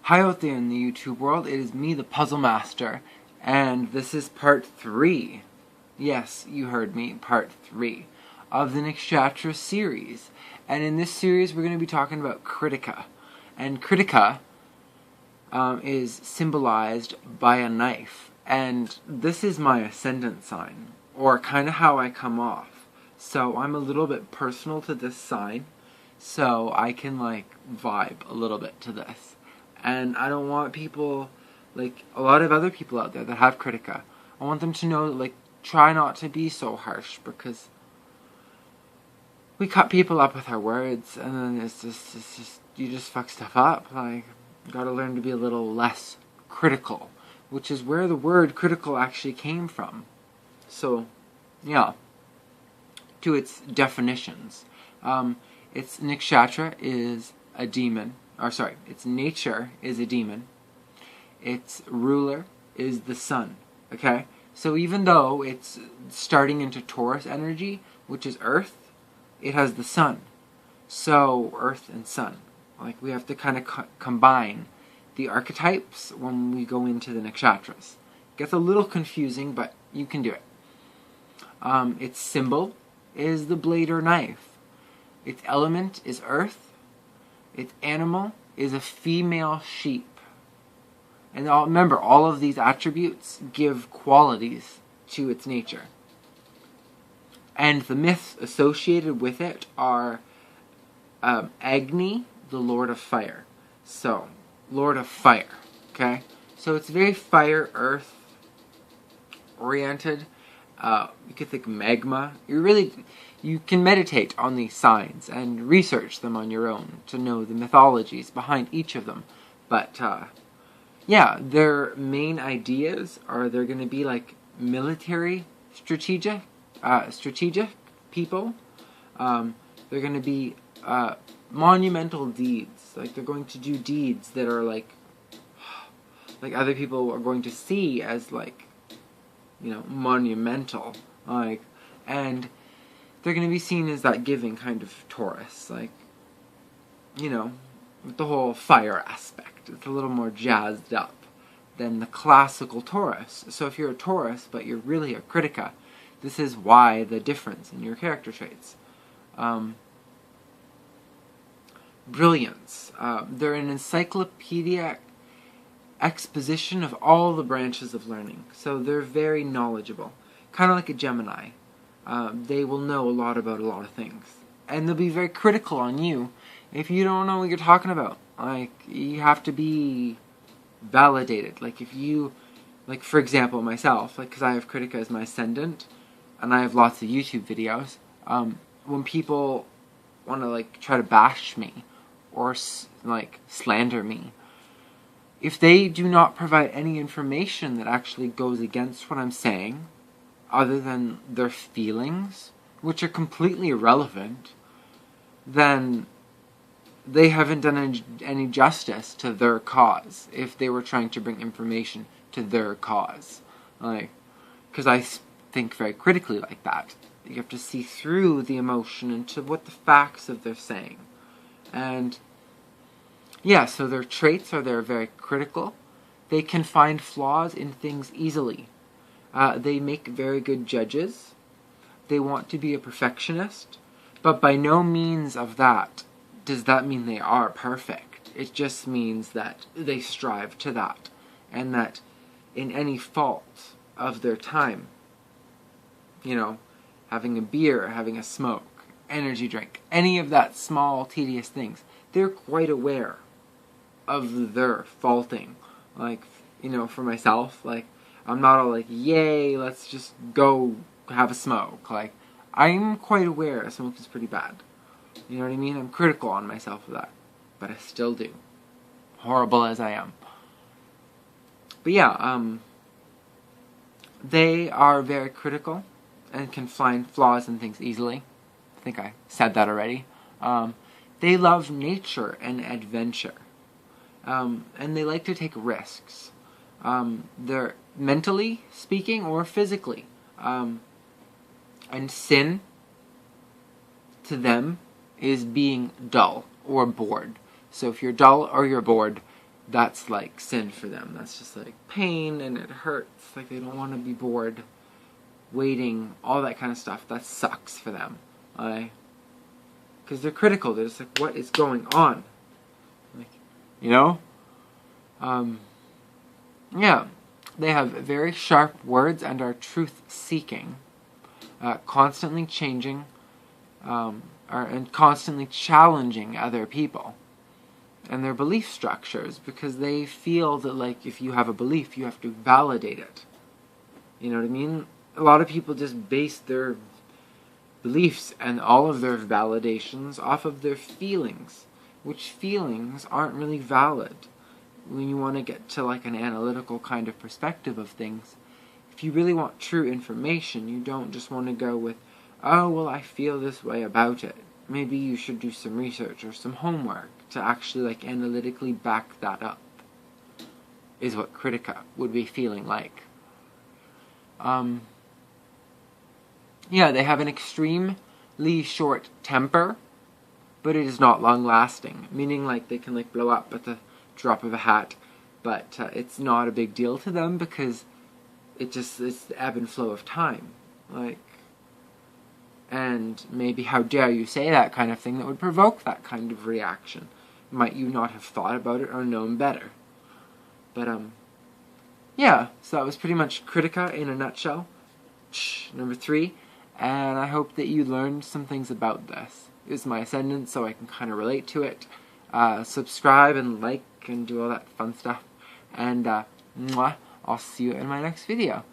Hi out there in the YouTube world, it is me, the Puzzle Master, and this is part 3. Yes, you heard me, part 3 of the Nakshatra series. And in this series, we're going to be talking about Krittika. And Krittika is symbolized by a knife. And this is my ascendant sign, or kind of how I come off. So I'm a little bit personal to this sign, so I can vibe a little bit to this. And I don't want people, a lot of other people out there that have Krittika, I want them to know, try not to be so harsh, because we cut people up with our words, and then it's just you just fuck stuff up. You gotta learn to be a little less critical, which is where the word critical actually came from. So, yeah, to its definitions. Its nakshatra is a demon. Its nature is a demon. Its ruler is the sun, okay? So even though it's starting into Taurus energy, which is earth, it has the sun. So, earth and sun. We have to kind of combine the archetypes when we go into the nakshatras. It gets a little confusing, but you can do it. Its symbol is the blade or knife. Its element is earth. Its animal is a female sheep. And remember, all of these attributes give qualities to its nature. And the myths associated with it are Agni, the Lord of Fire. So, Lord of Fire, okay? So it's very fire, earth oriented. You could think magma. You can meditate on these signs and research them on your own to know the mythologies behind each of them. But, yeah, their main ideas are they're going to be military strategic people. They're going to be monumental deeds. They're going to do deeds that are other people are going to see as monumental. And they're going to be seen as that giving kind of Taurus. With the whole fire aspect. It's a little more jazzed up than the classical Taurus. So if you're a Taurus, but you're really a Krittika, this is why the difference in your character traits. Brilliance. They're an encyclopedic exposition of all the branches of learning. So they're very knowledgeable. Kind of like a Gemini. They will know a lot about a lot of things. And they'll be very critical on you if you don't know what you're talking about. You have to be validated. If you, for example, myself, because I have Krittika as my ascendant, and I have lots of YouTube videos, when people want to, try to bash me, or, slander me, if they do not provide any information that actually goes against what I'm saying, other than their feelings, which are completely irrelevant, then they haven't done any justice to their cause if they were trying to bring information to their cause. Because I think very critically like that. You have to see through the emotion into what the facts of they're saying. And yeah, so their traits are they're very critical. They can find flaws in things easily. They make very good judges. They want to be a perfectionist. But by no means of that does that mean they are perfect. It just means that they strive to that. And that in any fault of their time, having a beer, having a smoke, energy drink, any of that small, tedious things, they're quite aware of their faulting. For myself, I'm not all yay, let's just go have a smoke. I'm quite aware smoke is pretty bad. You know what I mean? I'm critical on myself for that. But I still do. Horrible as I am. But yeah, they are very critical and can find flaws in things easily. I think I said that already. They love nature and adventure. And they like to take risks. They're mentally speaking or physically. And sin to them is being dull or bored. So if you're dull or you're bored, that's like sin for them. That's just like pain, and it hurts. Like they don't want to be bored, waiting, all that kind of stuff. That sucks for them. Because they're critical. They're just like, what is going on? Like, you know? Yeah. They have very sharp words and are truth-seeking, constantly changing, and constantly challenging other people and their belief structures, because they feel that, like, if you have a belief, you have to validate it. You know what I mean? A lot of people just base their beliefs and all of their validations off of their feelings, which feelings aren't really valid. When you want to get to like an analytical kind of perspective of things, if you really want true information, you don't just want to go with, oh, well, I feel this way about it. Maybe you should do some research or some homework to actually like analytically back that up, is what Krittika would be feeling like. Yeah, they have an extremely short temper, but it is not long-lasting, meaning like they can like blow up at the drop of a hat, but it's not a big deal to them because it's the ebb and flow of time. Like, and maybe how dare you say that kind of thing that would provoke that kind of reaction? Might you not have thought about it or known better? But yeah, so that was pretty much Krittika in a nutshell. Number 3, and I hope that you learned some things about this. It's my ascendant, so I can kind of relate to it. Subscribe and like and do all that fun stuff. And I'll see you in my next video.